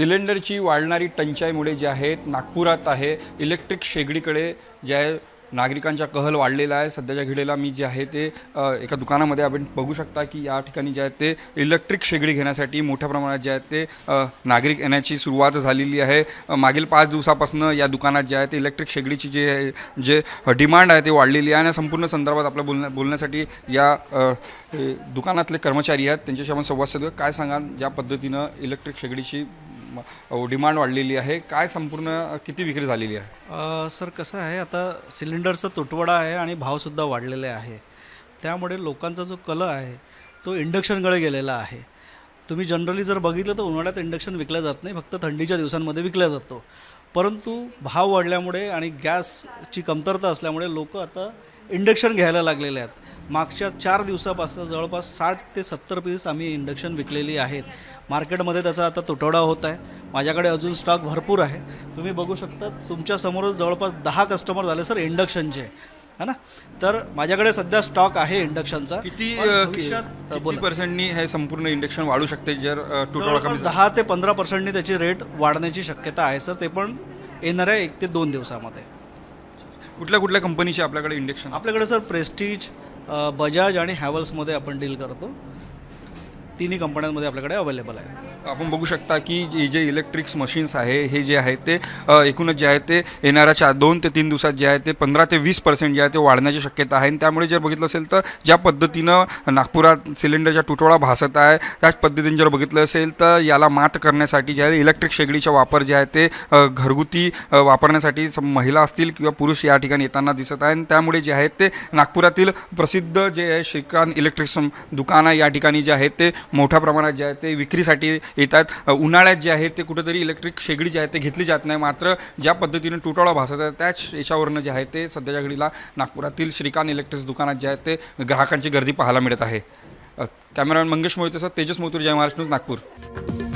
सिलेंडरची वाढणारी टंचाईमुळे जे आहेत नागपुरात आहे इलेक्ट्रिक शेगडीकडे जे आहे नागरिकांचा कहल वाढलेला आहे। सध्याच्या घडीला मी जे आहे ते एका दुकानामध्ये आपण बघू शकता की या ठिकाणी जे आहे ते इलेक्ट्रिक शेगडी घेण्यासाठी मोठ्या प्रमाणात जे आहे ते नागरिक येण्याची सुरुवात झालेली आहे। मागील 5 दिवसापासून या दुकानात जे आहे ते इलेक्ट्रिक शेगडीची जे डिमांड आहे ते वाढलेली आहे आणि संपूर्ण संदर्भात आपल्या बोलण्यासाठी या दुकानातले कर्मचारी आहेत, त्यांच्याशी आपण संवाद साधूया। काय सांगाल ज्या पद्धतीनं इलेक्ट्रिक शेगडीची डिमांड वाढलेली आहे, काय संपूर्ण किती विक्री झालेली आहे? सर कसं आहे, आता सिलेंडरचा तुटवडा आहे आणि भावसुद्धा वाढलेले आहे, त्यामुळे लोकांचा जो कल आहे तो इंडक्शनकडे गेलेला आहे। तुम्ही जनरली जर बघितलं तर उन्हाळ्यात इंडक्शन विकलं जात नाही, फक्त थंडीच्या दिवसांमध्ये विकला जातो। परंतु भाव वाढल्यामुळे आणि गॅसची कमतरता असल्यामुळे लोक आता इंडक्शन घ्यायला लागलेले आहेत। मागच्या 4 दिवसापासून जवळपास 60 ते 70 पीस आम्ही इंडक्शन विकलेली आहेत। मार्केटमध्ये त्याचा आता तुटवडा होत आहे। माझ्याकडे अजून स्टॉक भरपूर आहे, तुम्ही बघू शकता। तुमच्यासमोरच जवळपास 10 कस्टमर झाले सर इंडक्शनचे, है ना। तर माझ्याकडे सध्या स्टॉक आहे इंडक्शनचा। किती पर्सेंटनी हे संपूर्ण इंडक्शन वाढू शकते जर तुटवडा कमी 10 ते 15% त्याची रेट वाढण्याची शक्यता आहे सर, ते पण येणाऱ्या 1 ते 2 दिवसामध्ये। कुठल्या कंपनीचे आपल्याकडे इंडक्शन? आपल्याकडे सर प्रेस्टीज, बजाज आणि हॅवल्समध्ये आपण डील करतो। तिन्ही कंपन्यांमध्ये आपल्याकडे अवेलेबल आहे। आपण बघू शकता की जे इलेक्ट्रिक्स मशीन्स आहे हे जे आहे ते एकूणच जे आहे ते येणाऱ्या 2 ते 3 दिवसात जे आहे ते 15 ते 20% जे आहे ते वाढण्याची शक्यता आहे। त्यामुळे जर बघितलं असेल तर ज्या पद्धतीनं नागपुरात सिलेंडरचा तुटवडा भासत आहे त्याच पद्धतीने जर बघितलं असेल तर याला मात करण्यासाठी जे आहे इलेक्ट्रिक शेगडीचा वापर जे आहे ते घरगुती वापरण्यासाठी महिला असतील किंवा पुरुष या ठिकाणी येताना दिसत आहे। त्यामुळे जे आहे ते नागपुरातील प्रसिद्ध जे आहे श्रीकांत इलेक्ट्रिक्स दुकान आहे या ठिकाणी जे आहे ते मोठ्या प्रमाणात जे आहे ते विक्रीसाठी येतात। उन्हाळ्यात जे आहे ते कुठेतरी इलेक्ट्रिक शेगडी जे आहे ते घेतली जात नाही, मात्र ज्या पद्धतीने तुटवडा भासत आहे त्याच याच्यावरनं जे आहे ते सध्याच्या घडीला नागपुरातील श्रीकांत इलेक्ट्रिक्स दुकानात जे आहे ते ग्राहकांची गर्दी पाहायला मिळत आहे। कॅमेरामॅन मंगेश मोहितेसह तेजस मोतूर, जय महाराष्ट्र न्यूज, नागपूर।